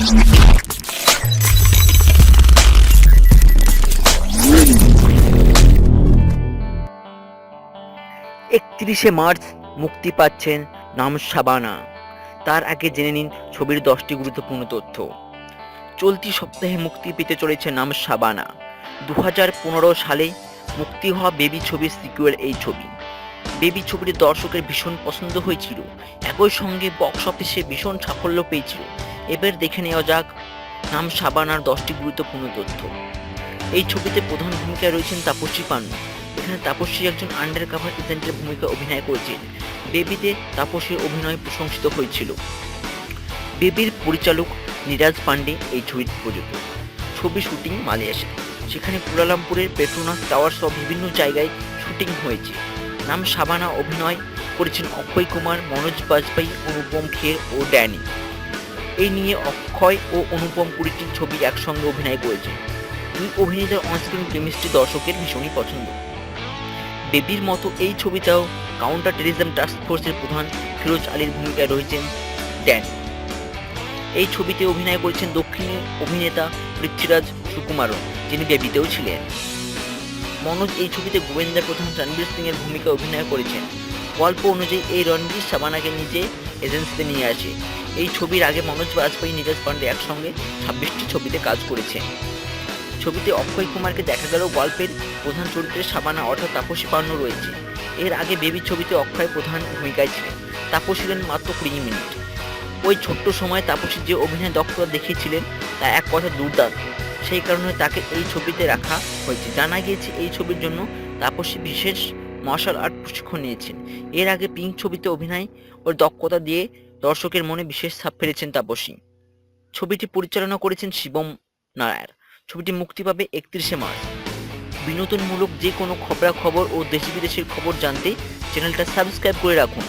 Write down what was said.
31শে March মুক্তি পাচ্ছেন নাম শাবানা। তার আগে জেনে নিন ছবির 10টি গুরুত্বপূর্ণ তথ্য। চলতি সপ্তাহে মুক্তি পেতে চলেছে নাম শাবানা। 2015 সালে মুক্তি হওয়া বেবি ছবির সিকুয়েল এই ছবি। বেবি ছবিটি দর্শকের ভীষণ পছন্দ হয়েছিল, একই সঙ্গে বক্স অফিসে ভীষণ সাফল্য পেয়েছিল। এবার দেখে নেওয়া যাক নাম শাবানার 10টি গুরুত্বপূর্ণ তথ্য। এই ছবিতে প্রধান ভূমিকায় রয়েছেন তাপসী পান্নু। এখানে তাপসী একজন আন্ডার কাভার এজেন্টের ভূমিকা অভিনয় করেছেন। বেবিতে তাপসীর অভিনয় প্রশংসিত হয়েছিল। বেবির পরিচালক নীরাজ পান্ডে এই ছবির প্রযোজক। ছবি শুটিং মালয়েশিয়া, সেখানে কুয়ালালামপুরের পেট্রোনাস টাওয়ার সহ বিভিন্ন জায়গায় শুটিং হয়েছে। নাম শাবানা অভিনয় করেছেন অক্ষয় কুমার, মনোজ বাজপেয়ী, অনুপম খের ও ড্যানি। এই নিয়ে অক্ষয় ও অনুপম 20টি ছবি একসঙ্গে অভিনয় করেছেন। দুই অভিনেতার অনস্ক্রিন কেমিস্ট্রি দর্শকের ভীষণই পছন্দ। বেবির মতো এই ছবিতেও কাউন্টার টেররিজম টাস্ক ফোর্সের প্রধান ফিরোজ আলীর ভূমিকায় রয়েছেন ড্যানি। এই ছবিতে অভিনয় করেছেন দক্ষিণী অভিনেতা পৃথ্বীরাজ সুকুমারও, যিনি বেবিতেও ছিলেন। মনোজ এই ছবিতে গোয়েন্দা প্রধান রণবীর সিং এর ভূমিকা অভিনয় করেছেন। গল্প অনুযায়ী এই রণবীর শাবানাকে নিজে এজেন্সিতে নিয়ে আসে। এই ছবির আগে মনোজ বাজপেয়ী, নীরজ পান্ডে একসঙ্গে 26টি ছবিতে কাজ করেছেন। ছবিতে অক্ষয় কুমারকে দেখা গেলেও গল্পের প্রধান চরিত্রে শাবানা অর্থাৎ তাপসী পান্নু রয়েছে। এর আগে বেবি ছবিতে অক্ষয় প্রধান ভূমিকায় ছিলেন। তাপসী ছিলেন মাত্র 20 মিনিট। ওই ছোট্ট সময়ে তাপসী যে অভিনয় দক্ষতা দেখিয়েছিলেন তা এক কথা দুর্দান্ত। সেই কারণে তাকে এই ছবিতে রাখা হয়েছে। জানা গিয়েছে এই ছবির জন্য তাপসী বিশেষ মার্শাল আর্ট প্রশিক্ষণ নিয়েছেন। এর আগে পিঙ্ক ছবিতে অভিনয় ওর দক্ষতা দিয়ে দর্শকের মনে বিশেষ ছাপ ফেলেছেন তাপসী। ছবিটি পরিচালনা করেছেন শিবম নায়ার। ছবিটি মুক্তি পাবে 31শে মার্চ। বিনোদনমূলক যে কোনো খবরাখবর ও দেশি বিদেশের খবর জানতে চ্যানেলটা সাবস্ক্রাইব করে রাখুন।